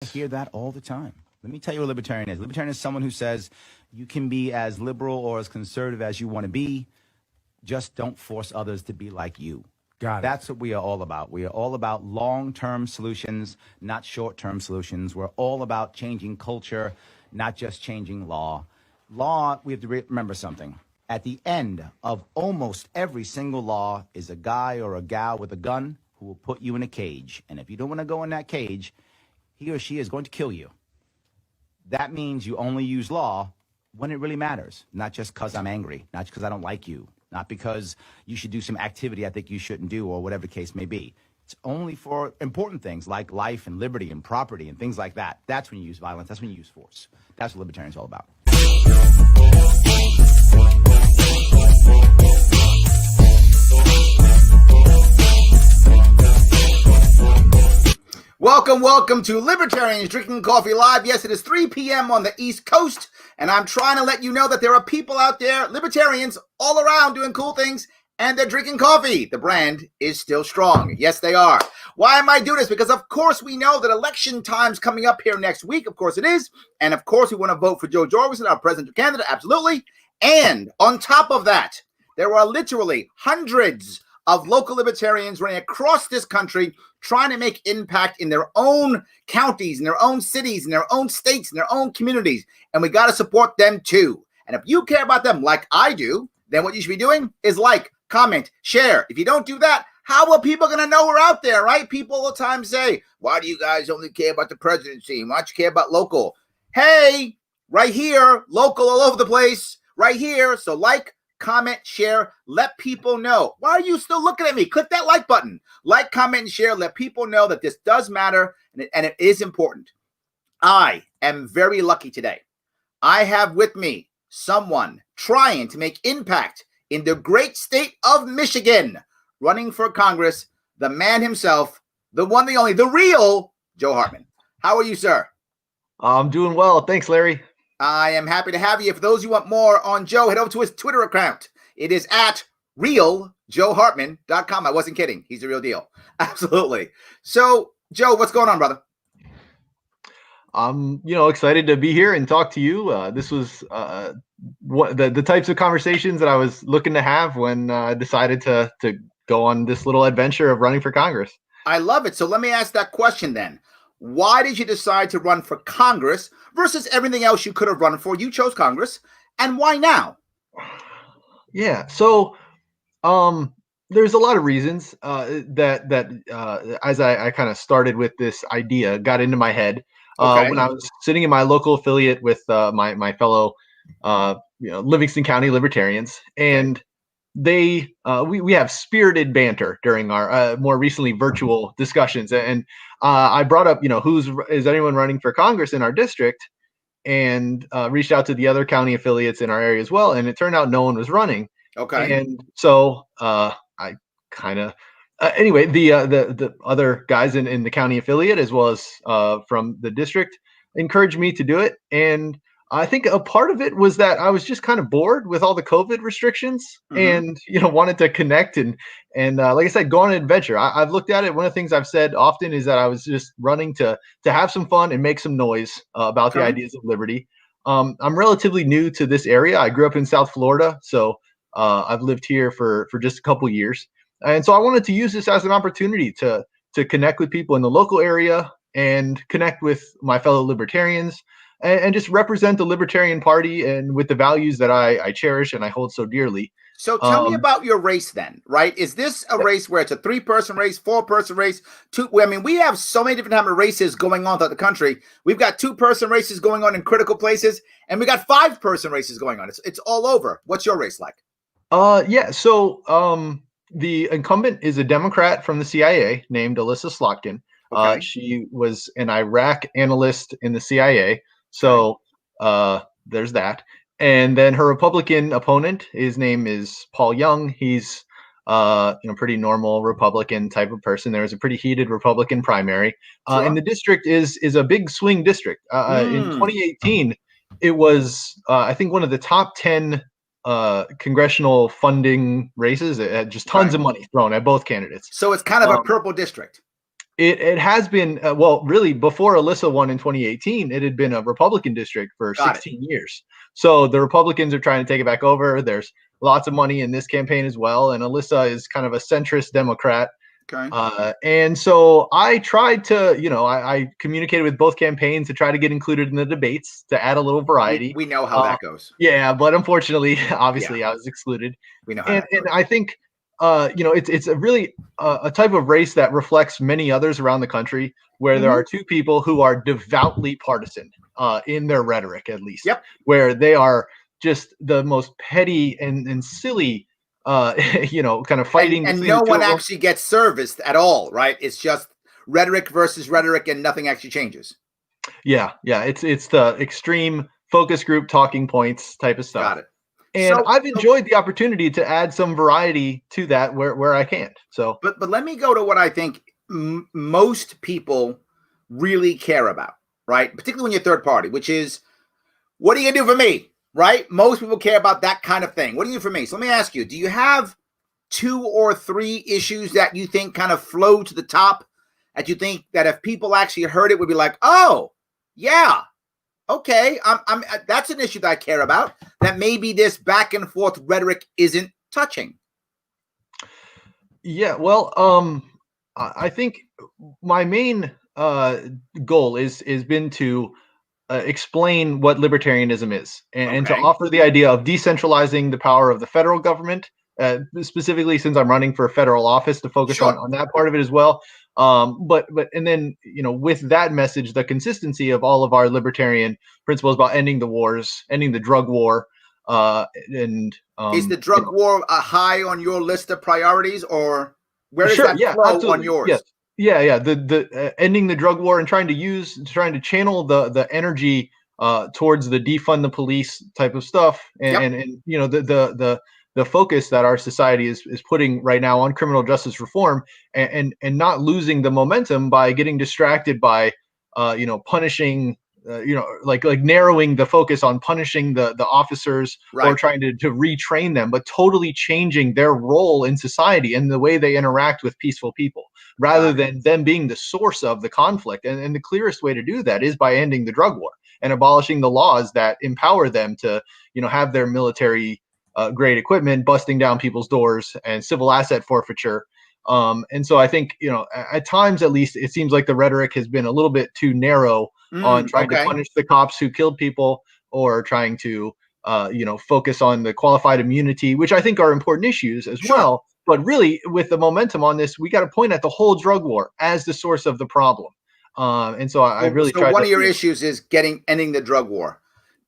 I hear that all the time. Let me tell you what a libertarian is. Libertarian is someone who says you can be as liberal or as conservative as you want to be. Just don't force others to be like you. Got it. That's what we are all about. We are all about long-term solutions, not short-term solutions. We're all about changing culture, not just changing law. Law, we have to remember something. At the end of almost every single law is a guy or a gal with a gun who will put you in a cage. And if you don't want to go in that cage, he or she is going to kill you. That means you only use law when it really matters, not just because I'm angry, not because I don't like you, not because you should do some activity I think you shouldn't do, or whatever the case may be. It's only for important things like life and liberty and property and things like that. That's when you use violence. That's when you use force. That's what libertarians are all about. Welcome to Libertarians Drinking Coffee Live. Yes, it is 3 p.m. on the East Coast, and I'm trying to let you know that there are people out there, libertarians, all around doing cool things, and they're drinking coffee. The brand is still strong. Yes, they are. Why am I doing this? Because, of course, we know that election time's coming up here next week. Of course it is. And, of course, we want to vote for Joe Jorgensen, our presidential candidate. Absolutely. And on top of that, there are literally hundreds of local libertarians running across this country trying to make impact in their own counties, in their own cities, in their own states, in their own communities. And we got to support them too. And if you care about them like I do, then what you should be doing is like, comment, share. If you don't do that, how are people going to know we're out there, right? People all the time say, why do you guys only care about the presidency? Why don't you care about local? Hey, right here, local all over the place, right here. So like, comment, share, let people know. Why are you still looking at me? Click that like button. Like, comment, and share. Let people know that this does matter and it is important. I am very lucky today. I have with me someone trying to make impact in the great state of Michigan, running for Congress, the man himself, the one, the only, the real Joe Hartman. How are you, sir? I'm doing well. Thanks, Larry. I am happy to have you. For those who want more on Joe, head over to his Twitter account. It is at realjoehartman.com. I wasn't kidding. He's the real deal. Absolutely. So, Joe, what's going on, brother? I'm, excited to be here and talk to you. This was the types of conversations that I was looking to have when I decided to go on this little adventure of running for Congress. I love it. So let me ask that question then. Why did you decide to run for Congress versus everything else you could have run for? You chose Congress. And why now? Yeah. So there's a lot of reasons that as I kind of started with this idea, got into my head when I was sitting in my local affiliate with my fellow Livingston County Libertarians. And we have spirited banter during our more recently virtual discussions. And I brought up, is anyone running for Congress in our district, and reached out to the other county affiliates in our area as well. And it turned out no one was running. Okay. And so I kind of, anyway, the other guys in the county affiliate, as well as from the district, encouraged me to do it. And I think a part of it was that I was just kind of bored with all the COVID restrictions, and wanted to connect and like I said, go on an adventure. I've looked at it. One of the things I've said often is that I was just running to have some fun and make some noise about the ideas of liberty. I'm relatively new to this area. I grew up in South Florida, so I've lived here for just a couple years, and so I wanted to use this as an opportunity to connect with people in the local area and connect with my fellow libertarians. And just represent the Libertarian Party and with the values that I cherish and I hold so dearly. So tell me about your race then, right? Is this a race where it's a 3-person race, 4-person race? We have so many different types of races going on throughout the country. We've got 2-person races going on in critical places, and we got 5-person races going on. It's all over. What's your race like? Yeah. So the incumbent is a Democrat from the CIA named Alyssa Slotkin. Okay. She was an Iraq analyst in the CIA. So there's that. And then her Republican opponent, his name is Paul Young. He's pretty normal Republican type of person. There was a pretty heated Republican primary. And the district is a big swing district. In 2018, it was, I think, one of the top 10 congressional funding races. It had just tons of money thrown at both candidates. So it's kind of a purple district. It has been well, really before Alyssa won in 2018, it had been a Republican district for Got it. 16 years. So the Republicans are trying to take it back over. There's lots of money in this campaign as well, and Alyssa is kind of a centrist Democrat. Okay. And so I tried to, I communicated with both campaigns to try to get included in the debates to add a little variety. We know how that goes. Yeah, but unfortunately, obviously, I was excluded. We know how that And goes. I think, it's a really a type of race that reflects many others around the country, where there are two people who are devoutly partisan in their rhetoric, at least. Yep. Where they are just the most petty and silly, kind of fighting And between no the two one of them. actually gets serviced at all, right? It's just rhetoric versus rhetoric, and nothing actually changes. Yeah, it's the extreme focus group talking points type of stuff. Got it. And I've enjoyed the opportunity to add some variety to that where I can. So, but let me go to what I think most people really care about, right? Particularly when you're third party, which is, what are you gonna do for me, right? Most people care about that kind of thing. What do you do for me? So let me ask you: do you have 2 or 3 issues that you think kind of flow to the top, that you think that if people actually heard it would be like, oh, yeah, okay, I'm that's an issue that I care about, that maybe this back and forth rhetoric isn't touching? yeah, well, I think my main goal is been to explain what libertarianism is, and to Okay. offer the idea of decentralizing the power of the federal government, specifically since I'm running for federal office, to focus Sure. on that part of it as well. But and then, with that message, the consistency of all of our libertarian principles about ending the wars, ending the drug war, and Is the drug war high on your list of priorities, or where does sure, that yeah, flow on absolutely, yours? yes. Yeah. The ending the drug war and trying to channel the energy towards the defund the police type of stuff, Yep. and the focus that our society is putting right now on criminal justice reform, and not losing the momentum by getting distracted by punishing, like narrowing the focus on punishing the officers, Right. or trying to retrain them, but totally changing their role in society and the way they interact with peaceful people, rather than them being the source of the conflict. And the clearest way to do that is by ending the drug war and abolishing the laws that empower them to have their military grade equipment busting down people's doors, and civil asset forfeiture. And so I think, at times, at least, it seems like the rhetoric has been a little bit too narrow on trying to Okay. punish the cops who killed people, or trying to focus on the qualified immunity, which I think are important issues as Sure. well. But really, with the momentum on this, we got to point at the whole drug war as the source of the problem. And so I really So tried one to, of your issues is ending the drug war.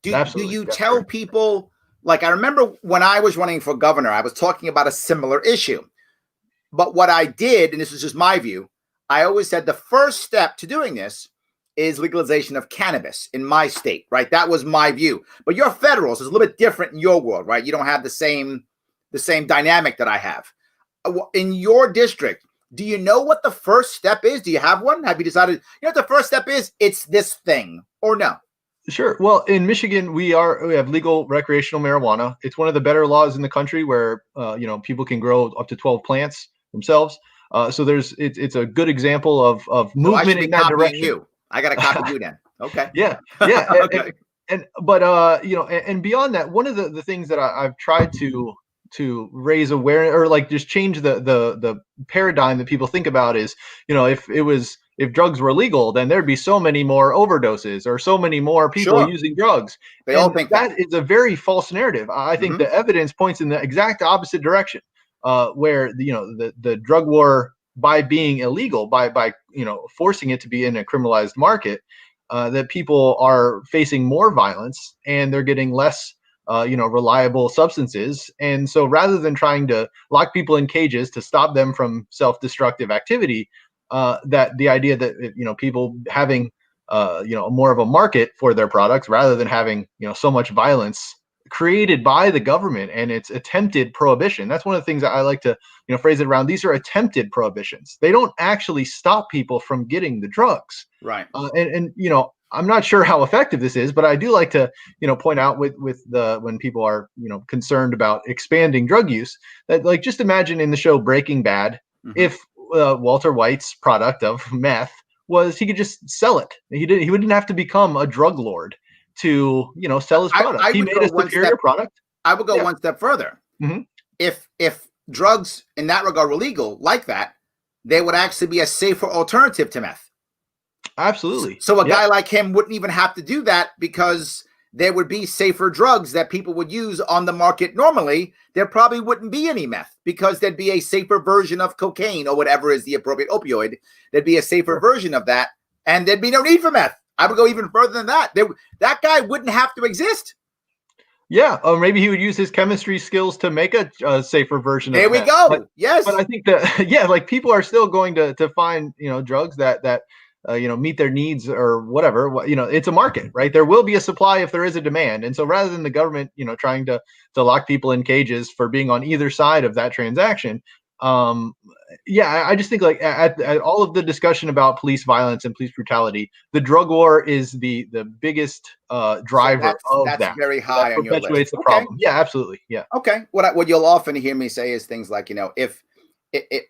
Do absolutely, you that's tell correct. people, like, I remember when I was running for governor, I was talking about a similar issue. But what I did, and this is just my view, I always said the first step to doing this is legalization of cannabis in my state, right? That was my view. But you're federal, so it's a little bit different in your world, right? You don't have the same dynamic that I have. In your district, do you know what the first step is? Do you have one? Have you decided, what the first step is? It's this thing, or no? Sure. Well, in Michigan, we have legal recreational marijuana. It's one of the better laws in the country, where people can grow up to 12 plants themselves. So it's a good example of So I should movement be in that copying direction. you. I got to copy you then. Okay. Yeah, yeah. Okay. But and beyond that, one of the things that I've tried to raise awareness, or like just change the paradigm that people think about, is, if drugs were legal, then there'd be so many more overdoses, or so many more people Sure. using drugs. They all And think that. that is a very false narrative. I think Mhm. the evidence points in the exact opposite direction, where the drug war, by being illegal, by forcing it to be in a criminalized market, that people are facing more violence, and they're getting less reliable substances. And so, rather than trying to lock people in cages to stop them from self-destructive activity, that the idea that people having more of a market for their products, rather than having so much violence created by the government and its attempted prohibition. That's one of the things that I like to phrase it around. These are attempted prohibitions. They don't actually stop people from getting the drugs. Right. And I'm not sure how effective this is, but I do like to point out with the when people are concerned about expanding drug use, that, like, just imagine in the show Breaking Bad, Mhm. if Walter White's product of meth was he could just sell it. He wouldn't have to become a drug lord to sell his product. I He would made go a one superior step. product. I would go Yeah. one step further. Hmm. If drugs in that regard were legal like that, they would actually be a safer alternative to meth. Absolutely. So a Yeah. guy like him wouldn't even have to do that because there would be safer drugs that people would use on the market normally. There probably wouldn't be any meth because there'd be a safer version of cocaine or whatever is the appropriate opioid. There'd be a safer version of that, and there'd be no need for meth. I would go even further than that. That guy wouldn't have to exist. Yeah, or maybe he would use his chemistry skills to make a safer version There of we meth. go. Yes. But I think that yeah, like people are still going to find drugs that meet their needs or whatever. It's a market, right? There will be a supply if there is a demand, and so rather than the government trying to lock people in cages for being on either side of that transaction, um, yeah, I just think like at all of the discussion about police violence and police brutality, the drug war is the biggest driver So of that's that. very So that high on your list. perpetuates the Okay. problem. Yeah, absolutely. Yeah. Okay. What you'll often hear me say is things like, if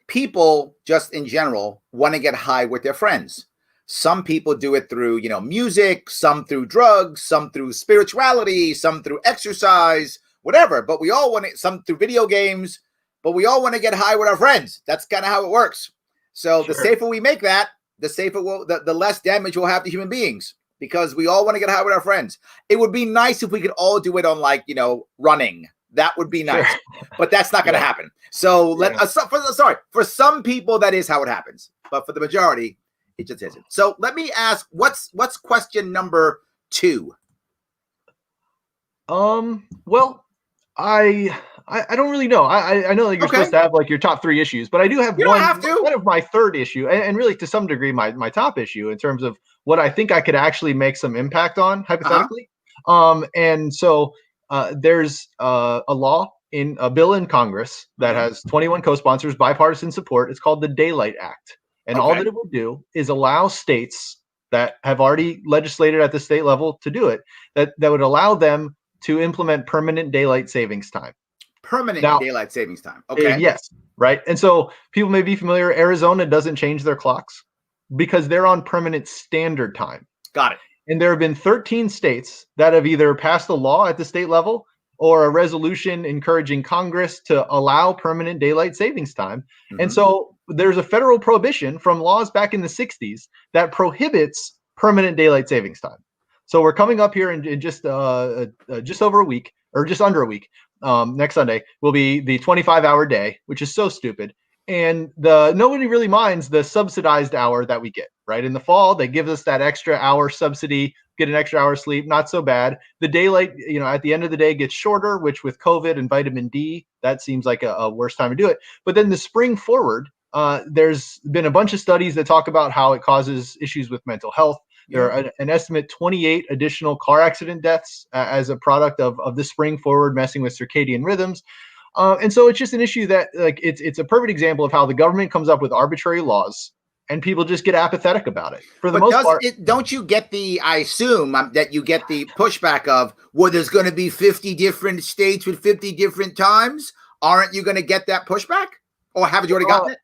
people just in general want to get high with their friends, some people do it through, music, some through drugs, some through spirituality, some through exercise, whatever. But we all want it, some through video games, but we all want to get high with our friends. That's kind of how it works. So the Sure. safer we make that, the safer the less damage we'll have to human beings, because we all want to get high with our friends. It would be nice if we could all do it on running. That would be nice, Sure. but that's not going to Yeah. happen. So Yeah. for some people that is how it happens, but for the majority, it just isn't. So let me ask, what's question number 2? Well, I don't really know. I know that you're Okay. supposed to have like your top 3 issues, but I do have You don't one have to. kind of my third issue, and really to some degree my top issue in terms of what I think I could actually make some impact on hypothetically. And so there's a bill in Congress that has 21 co-sponsors, bipartisan support. It's called the Daylight Act, and all Okay. that it would do is allow states that have already legislated at the state level to do it, that would allow them to implement permanent daylight savings time. Permanent Now, daylight savings time. Okay. yes, right. And so people may be familiar. Arizona doesn't change their clocks because they're on permanent standard time. Got it. And there have been 13 states that have either passed a law at the state level or a resolution encouraging Congress to allow permanent daylight savings time. And so there's a federal prohibition from laws back in the 60s that prohibits permanent daylight savings time. So we're coming up here in just over a week, or just under a week. Next Sunday will be the 25-hour day, which is so stupid. And nobody really minds the subsidized hour that we get, right? In the fall, they give us that extra hour subsidy, get an extra hour sleep, not so bad. The daylight, at the end of the day gets shorter, which with COVID and vitamin D, that seems like a worse time to do it. But then the spring forward, there's been a bunch of studies that talk about how it causes issues with mental health. There are an estimate 28 additional car accident deaths as a product of the spring forward messing with circadian rhythms. And so it's just an issue that it's a perfect example of how the government comes up with arbitrary laws and people just get apathetic about it. For the most part, don't you get I assume that you get the pushback of, well, there's going to be 50 different states with 50 different times. Aren't you going to get that pushback? Or haven't you already gotten it?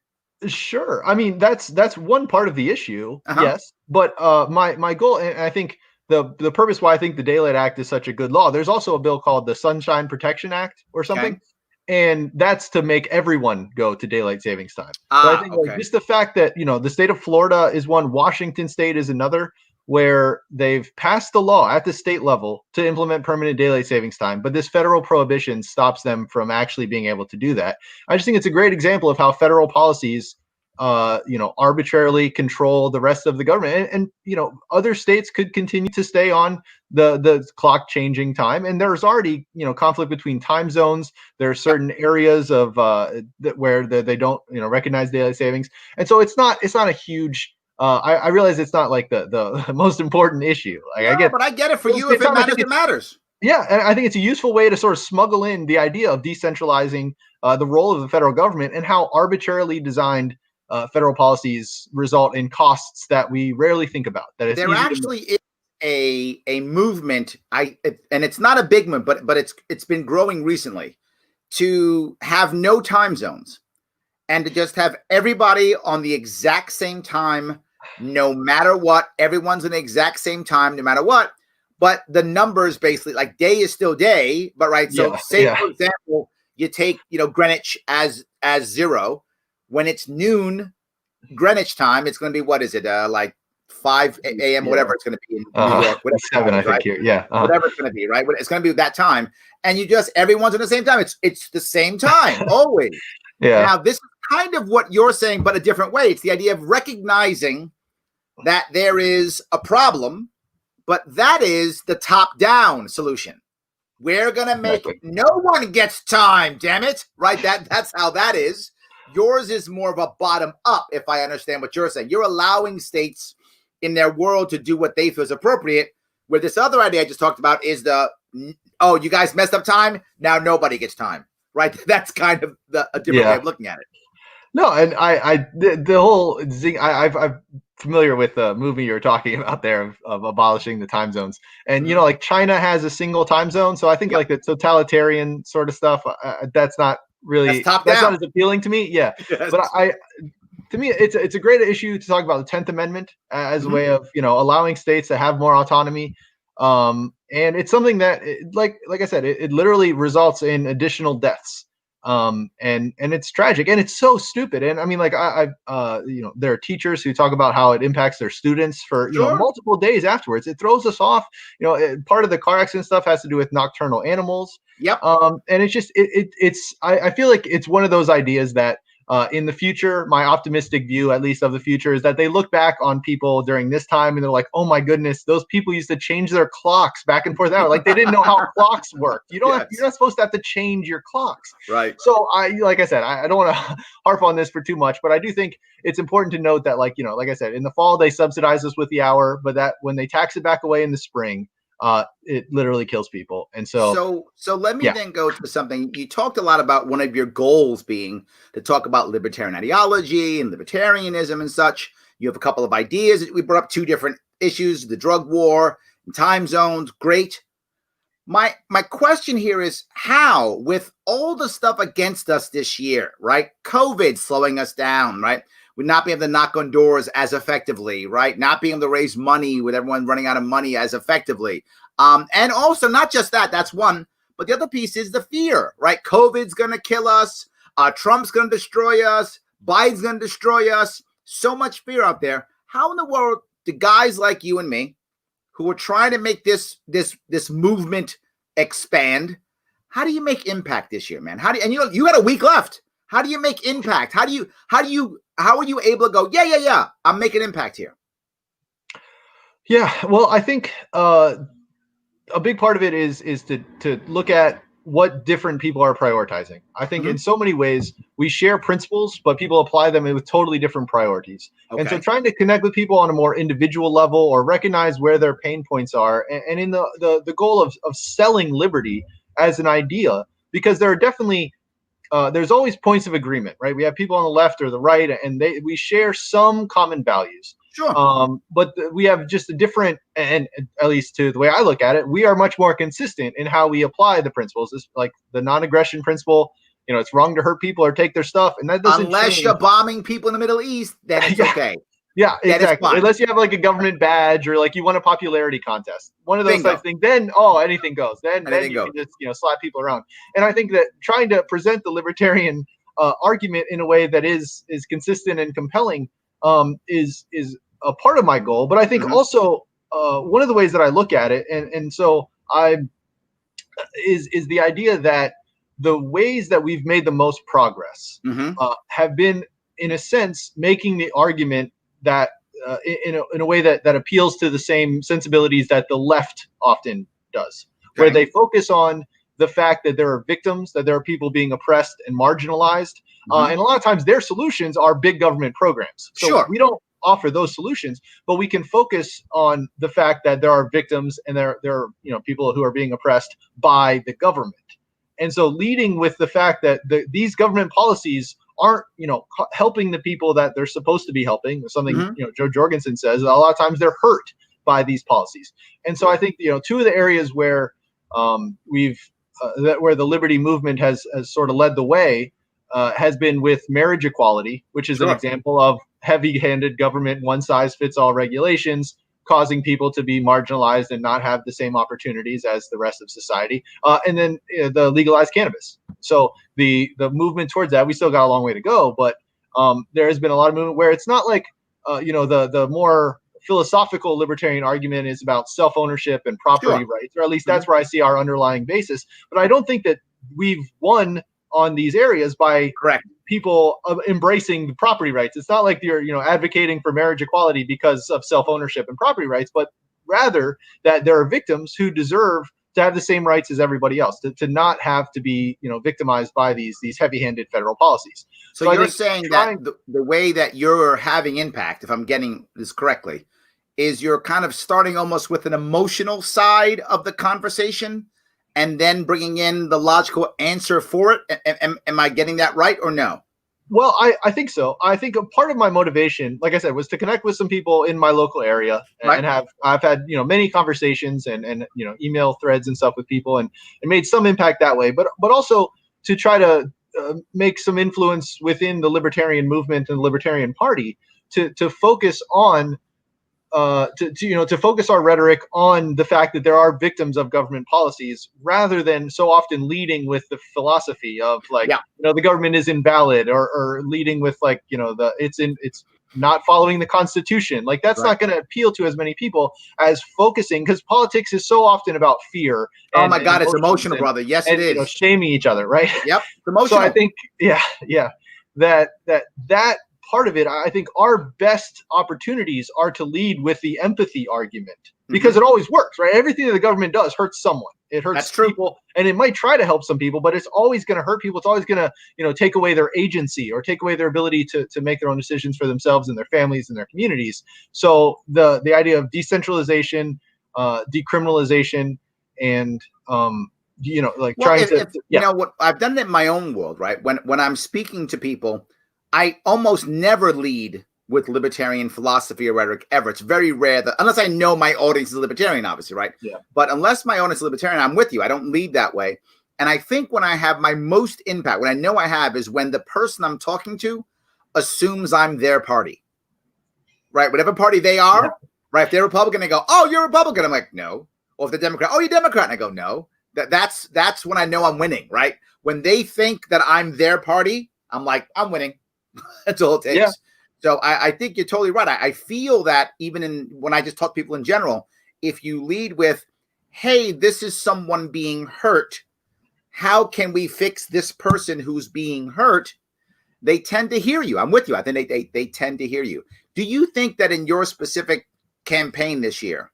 Sure. I mean, that's one part of the issue. Yes. But my goal, and I think the purpose why I think the Daylight Act is such a good law, there's also a bill called the Sunshine Protection Act or something. Okay. And that's to make everyone go to daylight savings time. But I think like, just the fact that, the state of Florida is one, Washington state is another, where they've passed the law at the state level to implement permanent daylight savings time, but this federal prohibition stops them from actually being able to do that. I just think it's a great example of how federal policies arbitrarily control the rest of the government, and other states could continue to stay on the clock changing time, and there's already conflict between time zones. There are certain areas of where they don't recognize daylight savings, and so it's not a huge I realize it's not like the most important issue. Like, but I get it. For you, if it matters, it matters. Yeah, and I think it's a useful way to sort of smuggle in the idea of decentralizing the role of the federal government and how arbitrarily designed federal policies result in costs that we rarely think about. That it's there actually is a movement, and it's not a big movement, but it's been growing recently, to have no time zones. and to just have everybody on the exact same time, no matter what. Everyone's on the exact same time, no matter what. But the numbers basically, like day is still day, but right. So Yeah, say yeah. for example, you take Greenwich as 0. When it's noon Greenwich time, it's going to be, what is it? Like 5 a.m. Yeah. whatever it's going to be in New York, whatever 7, it I is, right? think here. Yeah. Whatever it's going to be, right? It's going to be that time, and everyone's at the same time. It's the same time always. Yeah. Now, this is kind of what you're saying, but a different way. It's the idea of recognizing that there is a problem, but that is the top-down solution. We're going to make Exactly. no one gets time, damn it, right? That's how that is. Yours is more of a bottom-up, if I understand what you're saying. You're allowing states in their world to do what they feel is appropriate, where this other idea I just talked about is oh, you guys messed up time, now nobody gets time, right? That's kind of a different way of looking at it. No, and the whole zing. I'm familiar with the movie you were talking about there of abolishing the time zones, and like China has a single time zone, so I think like the totalitarian sort of stuff that's not really That's not down. as appealing to me. Yeah, Yes. but to me it's a great issue to talk about the 10th Amendment as a way of allowing states to have more autonomy. And it's something that like I said, it literally results in additional deaths. And it's tragic and it's so stupid. And I mean, like there are teachers who talk about how it impacts their students for multiple days afterwards. It throws us off. Part of the car accident stuff has to do with nocturnal animals. Yep. And it's just I feel like it's one of those ideas that in the future, my optimistic view, at least of the future, is that they look back on people during this time and they're like, oh my goodness, those people used to change their clocks back and forth hour. Like they didn't know how clocks worked. You're not supposed to have to change your clocks. Right. So like I said, I don't want to harp on this for too much, but I do think it's important to note that like I said, in the fall, they subsidize us with the hour, but that when they tax it back away in the spring, it literally kills people. And so let me then go to something. You talked a lot about one of your goals being to talk about libertarian ideology and libertarianism and such. You have a couple of ideas. We brought up 2 different issues: the drug war and time zones. Great. My question here is, how, with all the stuff against us this year, right? COVID slowing us down, right? We're not being able to knock on doors as effectively, right? Not being able to raise money with everyone running out of money as effectively. And also, not just that, that's one, but the other piece is the fear, right? COVID's going to kill us. Trump's going to destroy us. Biden's going to destroy us. So much fear out there. How in the world do guys like you and me, who are trying to make this movement expand, how do you make impact this year, man? And you got a week left. How do you make impact? How are you able to go, yeah, I'm making impact here? Yeah, well, I think a big part of it is to look at what different people are prioritizing. I think in so many ways we share principles, but people apply them with totally different priorities. Okay. And so trying to connect with people on a more individual level or recognize where their pain points are, and in the goal of selling liberty as an idea, because there are definitely there's always points of agreement, right? We have people on the left or the right, and we share some common values. Sure. But we have just a different, and at least to the way I look at it, we are much more consistent in how we apply the principles. It's like the non-aggression principle. It's wrong to hurt people or take their stuff, and that doesn't unless change. You're bombing people in the Middle East, then it's okay. Yeah, exactly. Unless you have like a government badge or like you won a popularity contest, one of those types of things, then anything goes. Then you can just slap people around. And I think that trying to present the libertarian argument in a way that is consistent and compelling is a part of my goal. But I think also one of the ways that I look at it, and so is the idea that the ways that we've made the most progress have been, in a sense, making the argument that in a way that appeals to the same sensibilities that the left often does, where they focus on the fact that there are victims, that there are people being oppressed and marginalized, and a lot of times their solutions are big government programs. So we don't offer those solutions, but we can focus on the fact that there are victims and there are people who are being oppressed by the government. And so leading with the fact that these government policies aren't helping the people that they're supposed to be helping. Something Joe Jorgensen says, a lot of times they're hurt by these policies. And so I think 2 of the areas where where the liberty movement has sort of led the way has been with marriage equality, which is an Sure. example of heavy-handed government, one-size-fits-all regulations causing people to be marginalized and not have the same opportunities as the rest of society. And then the legalized cannabis. So the movement towards that, we still got a long way to go, but there has been a lot of movement where it's not like the more philosophical libertarian argument is about self-ownership and property Sure. rights, or at least that's where I see our underlying basis. But I don't think that we've won on these areas by Correct. people embracing the property rights. It's not like you're advocating for marriage equality because of self-ownership and property rights, but rather that there are victims who deserve to have the same rights as everybody else, to not have to be victimized by these heavy-handed federal policies. So I you're think saying that the way that you're having impact, if I'm getting this correctly, is you're kind of starting almost with an emotional side of the conversation and then bringing in the logical answer for it. Am I getting that right or no? Well, I think so. I think a part of my motivation, like I said, was to connect with some people in my local area Right. and I've had many conversations and email threads and stuff with people and made some impact that way. But also to try to make some influence within the libertarian movement and the Libertarian Party to focus on to focus our rhetoric on the fact that there are victims of government policies, rather than so often leading with the philosophy of the government is invalid, or leading with it's not following the Constitution. Like that's not going to appeal to as many people as focusing, because politics is so often about fear. Oh my God, it's emotional, brother. Yes, it is. Shaming each other, right? Yep, it's emotional. So I think, that part of it, I think our best opportunities are to lead with the empathy argument, because it always works, right? Everything that the government does hurts someone. It hurts people, and it might try to help some people, but it's always going to hurt people. It's always going to, take away their agency or take away their ability to make their own decisions for themselves and their families and their communities. So the idea of decentralization, decriminalization, and trying to, you know what, I've done it in my own world, right? When I'm speaking to people, I almost never lead with libertarian philosophy or rhetoric ever. It's very rare that, unless I know my audience is libertarian, obviously, right? Yeah. But unless my audience is libertarian, I'm with you. I don't lead that way. And I think when I have my most impact, when I know I have, is when the person I'm talking to assumes I'm their party, right? Whatever party they are, right? If they're Republican, they go, "Oh, you're a Republican." I'm like, "No." Or if they're Democrat, "Oh, you're Democrat." And I go, "No." That's when I know I'm winning, right? When they think that I'm their party, I'm like, I'm winning. That's all it takes. Yeah. So I think you're totally right. I feel that even when I just talk to people in general, if you lead with, "Hey, this is someone being hurt. How can we fix this person who's being hurt?" They tend to hear you. I'm with you. I think they tend to hear you. Do you think that in your specific campaign this year,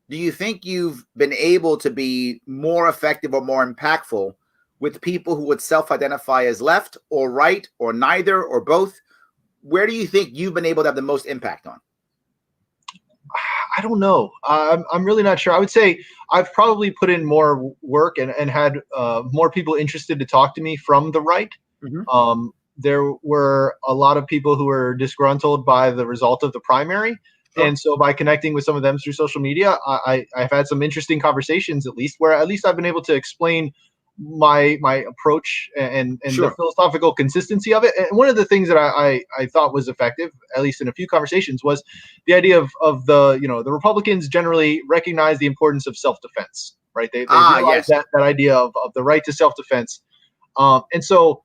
do you think you've been able to be more effective or more impactful with people who would self-identify as left or right or neither or both? Where do you think you've been able to have the most impact on? I don't know. I'm really not sure. I would say I've probably put in more work and had more people interested to talk to me from the right. Mm-hmm. There were a lot of people who were disgruntled by the result of the primary. Sure. And so by connecting with some of them through social media, I've had some interesting conversations, at least I've been able to explain my approach and Sure. the philosophical consistency of it. And one of the things that I thought was effective, at least in a few conversations, was the idea of the Republicans generally recognize the importance of self-defense, right? They realize that idea of the right to self-defense. And so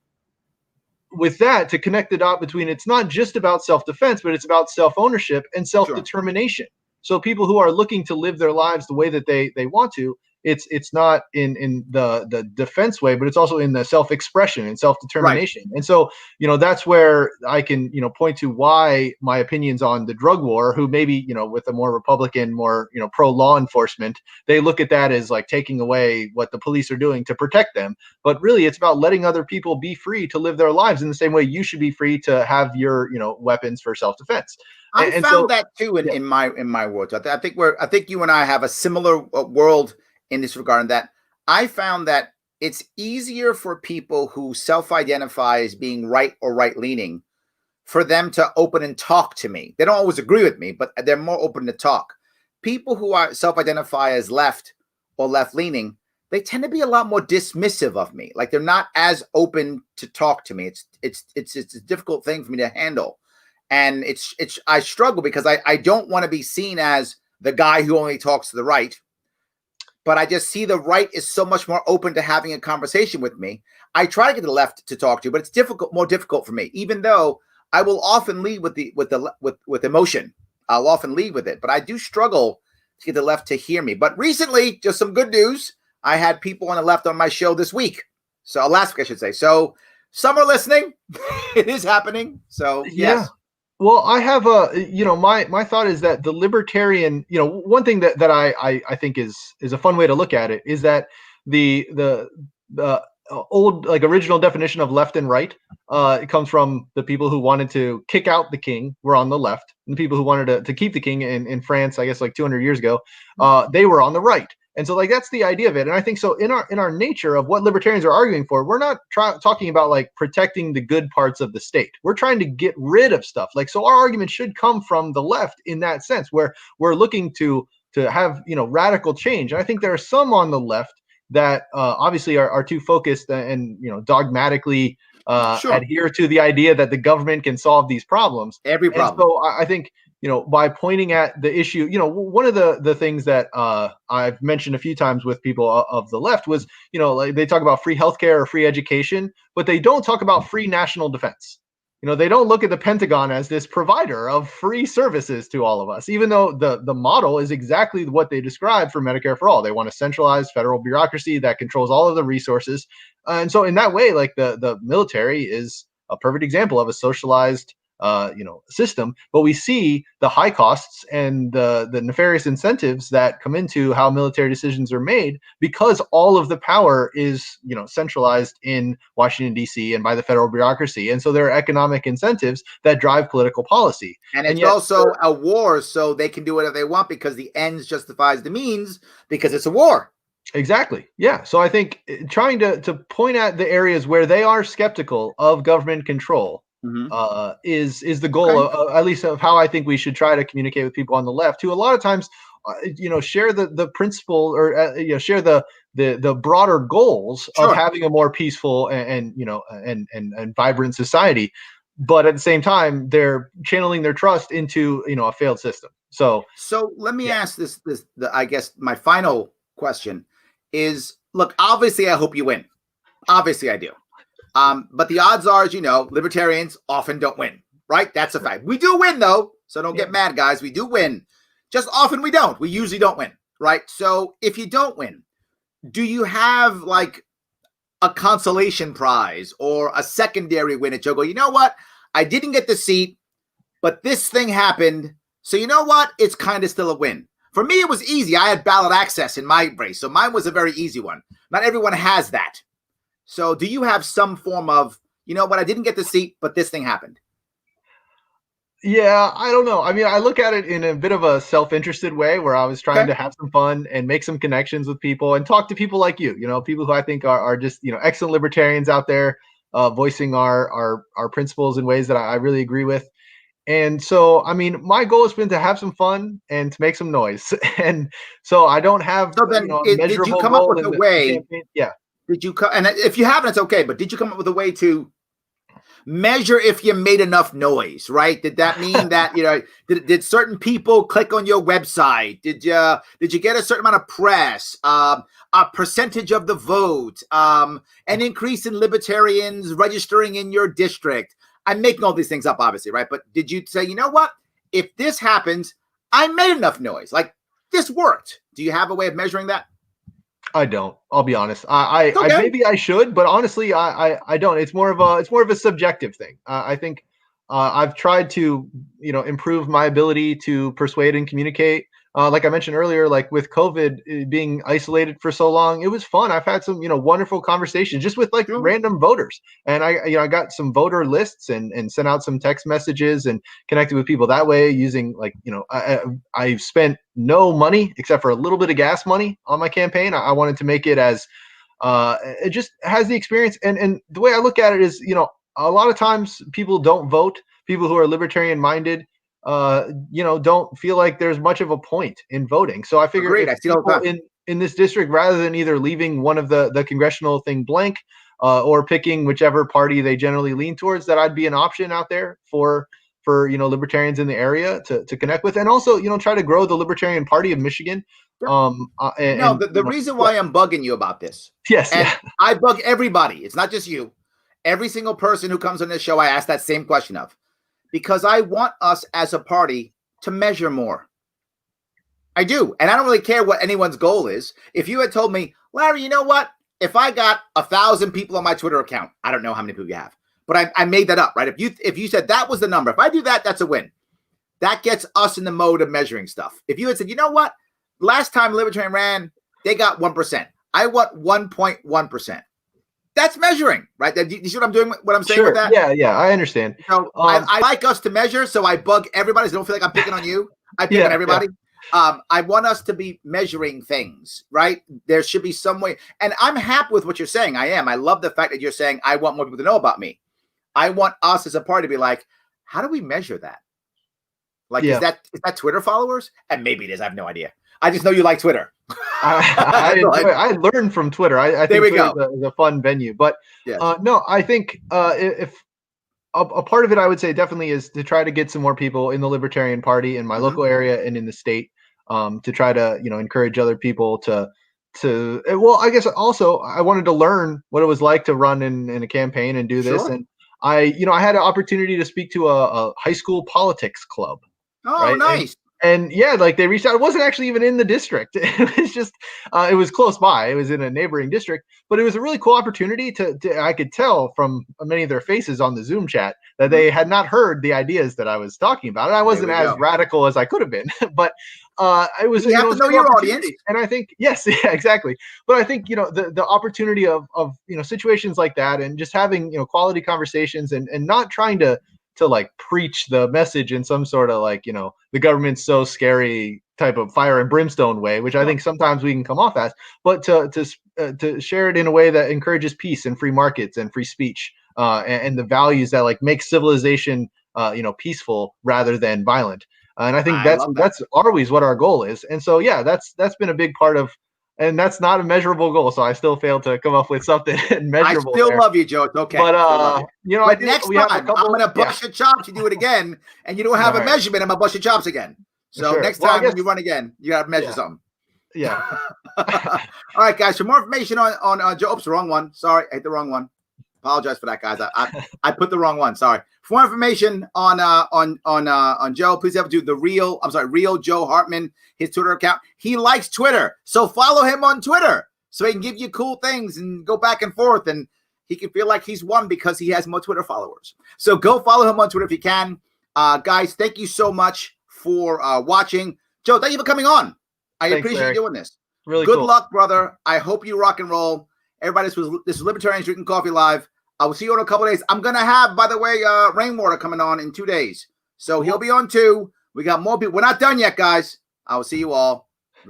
with that, to connect the dot between, it's not just about self-defense, but it's about self-ownership and self-determination. Sure. So people who are looking to live their lives the way that they want to, it's not in the defense way, but it's also in the self-expression and self-determination. Right. And so, that's where I can, point to why my opinions on the drug war, who maybe, with a more Republican, more, pro-law enforcement, they look at that as like taking away what the police are doing to protect them. But really, it's about letting other people be free to live their lives in the same way you should be free to have your, weapons for self-defense. I found that too in my world. I think you and I have a similar world in this regard, that I found that it's easier for people who self-identify as being right or right-leaning for them to open and talk to me. They don't always agree with me, but they're more open to talk. People who are self-identify as left or left-leaning, they tend to be a lot more dismissive of me. Like they're not as open to talk to me. It's a difficult thing for me to handle. And I struggle because I don't want to be seen as the guy who only talks to the right, but I just see the right is so much more open to having a conversation with me. I try to get the left to talk to, but it's more difficult for me, even though I will often lead with emotion. I'll often lead with it, but I do struggle to get the left to hear me. But recently, just some good news. I had people on the left on my show this week. So last week, I should say. So some are listening. It is happening. So yes. Well, I have my thought is that the libertarian, one thing that I think is a fun way to look at it is that the old, like, original definition of left and right, it comes from the people who wanted to kick out the king were on the left, and the people who wanted to keep the king in France, I guess like 200 years ago, they were on the right. And so, like, that's the idea of it. And I think so in our nature of what libertarians are arguing for, we're not talking about like protecting the good parts of the state. We're trying to get rid of stuff. Like, so our argument should come from the left in that sense, where we're looking to have, radical change. And I think there are some on the left that obviously are too focused and dogmatically adhere to the idea that the government can solve these problems. Every problem. And so I think, by pointing at the issue, one of the things that I've mentioned a few times with people of the left was, like, they talk about free healthcare or free education, but they don't talk about free national defense. They don't look at the Pentagon as this provider of free services to all of us, even though the model is exactly what they describe for Medicare for all. They want a centralized federal bureaucracy that controls all of the resources. And so in that way, like, the military is a perfect example of a socialized system, but we see the high costs and the nefarious incentives that come into how military decisions are made, because all of the power is centralized in Washington, D.C. and by the federal bureaucracy. And so there are economic incentives that drive political policy. And it's also a war, so they can do whatever they want because the ends justifies the means, because it's a war. Exactly. Yeah. So I think trying to point at the areas where they are skeptical of government control is the goal, at least of how I think we should try to communicate with people on the left, who a lot of times, share the principle, or share the broader goals of having a more peaceful and vibrant society, but at the same time they're channeling their trust into a failed system. So let me ask this. I guess my final question is: look, obviously, I hope you win. Obviously, I do. But the odds are, as you know, libertarians often don't win, right? That's a fact. We do win, though, so don't get mad, guys. We do win. Just often we don't. We usually don't win, right? So if you don't win, do you have like a consolation prize or a secondary win at Joe? You know what? I didn't get the seat, but this thing happened. So you know what? It's kind of still a win. For me, it was easy. I had ballot access in my race, so mine was a very easy one. Not everyone has that. So do you have some form of, I didn't get the seat, but this thing happened? Yeah, I don't know. I mean, I look at it in a bit of a self-interested way, where I was trying to have some fun and make some connections with people and talk to people like you, people who I think are just, excellent libertarians out there, voicing our principles in ways that I really agree with. And so, I mean, my goal has been to have some fun and to make some noise. And so I don't have a measurable did you come up with a way? Yeah. Did you and if you haven't, it's okay. But did you come up with a way to measure if you made enough noise? Right? Did that mean that did certain people click on your website? Did you get a certain amount of press? A percentage of the vote? An increase in libertarians registering in your district? I'm making all these things up, obviously, right? But did you say, you know what? If this happens, I made enough noise. Like, this worked. Do you have a way of measuring that? I don't. I'll be honest. I maybe I should, but honestly, I don't. It's more of a subjective thing. I think I've tried to improve my ability to persuade and communicate. Like I mentioned earlier, like with COVID being isolated for so long, it was fun. I've had some wonderful conversations just with random voters, and I got some voter lists and sent out some text messages and connected with people that way using I've spent no money except for a little bit of gas money on my campaign. I wanted to make it as it just has the experience, and the way I look at it is a lot of times people don't vote. People who are libertarian minded don't feel like there's much of a point in voting. So I figure if people in this district, rather than either leaving one of the congressional thing blank or picking whichever party they generally lean towards, that I'd be an option out there for libertarians in the area to connect with, and also try to grow the Libertarian Party of Michigan. The reason why I'm bugging you about this, yes, and I bug everybody. It's not just you. Every single person who comes on this show, I ask that same question of, because I want us as a party to measure more. I do. And I don't really care what anyone's goal is. If you had told me, Larry, you know what? If I got 1,000 people on my Twitter account, I don't know how many people you have, but I made that up, right? If you said that was the number, if I do that, that's a win. That gets us in the mode of measuring stuff. If you had said, you know what? Last time Libertarian ran, they got 1%. I want 1.1%. That's measuring, right? Do you see what I'm doing? What I'm saying with that? Yeah, I understand. So I like us to measure, so I bug everybody. So don't feel like I'm picking on you. I pick on everybody. I want us to be measuring things, right? There should be some way. And I'm happy with what you're saying. I am. I love the fact that you're saying, I want more people to know about me. I want us as a party to be like, how do we measure that? Like, is that Twitter followers? And maybe it is. I have no idea. I just know you like Twitter. I learned from Twitter. I think Twitter is a fun venue. But no, I think if a part of it, I would say definitely is to try to get some more people in the Libertarian Party in my local area and in the state, to try to encourage other people to well, I guess also I wanted to learn what it was like to run in a campaign and do this. And I had an opportunity to speak to a high school politics club. Oh, right? nice. And like they reached out. It wasn't actually even in the district. It was just, it was close by. It was in a neighboring district, but it was a really cool opportunity to I could tell from many of their faces on the Zoom chat that they had not heard the ideas that I was talking about. And I wasn't as radical as I could have been, but it was, you have to know your audience. And I think, yes, yeah, exactly. But I think, the opportunity of situations like that, and just having, quality conversations, and not trying to like preach the message in some sort of like, the government's so scary type of fire and brimstone way, which I think sometimes we can come off as, but to share it in a way that encourages peace and free markets and free speech, and the values that like make civilization, peaceful rather than violent. And I think that's always what our goal is. And so, that's been a big part of, and that's not a measurable goal. So I still failed to come up with something measurable. I still love you, Joe. It's okay. But but next time I'm gonna bust your chops. You do it again, and you don't have a measurement. I'm gonna bust your chops again. So next time when you run again, you gotta measure something. Yeah. All right, guys. For more information on Joe, oops, wrong one. Sorry, I hit the wrong one. Apologize for that, guys. I put the wrong one. Sorry. For more information on Joe, please have to do real Joe Hartman, his Twitter account. He likes Twitter, so follow him on Twitter so he can give you cool things and go back and forth, and he can feel like he's won because he has more Twitter followers. So go follow him on Twitter if you can. Guys, thank you so much for watching. Joe, thank you for coming on. Thanks, appreciate you doing this. Really good cool. luck, brother. I hope you rock and roll. Everybody, this is Libertarians Drinking Coffee Live. I will see you in a couple of days. I'm going to have, by the way, Rainwater coming on in 2 days. So he'll be on too. We got more people. We're not done yet, guys. I will see you all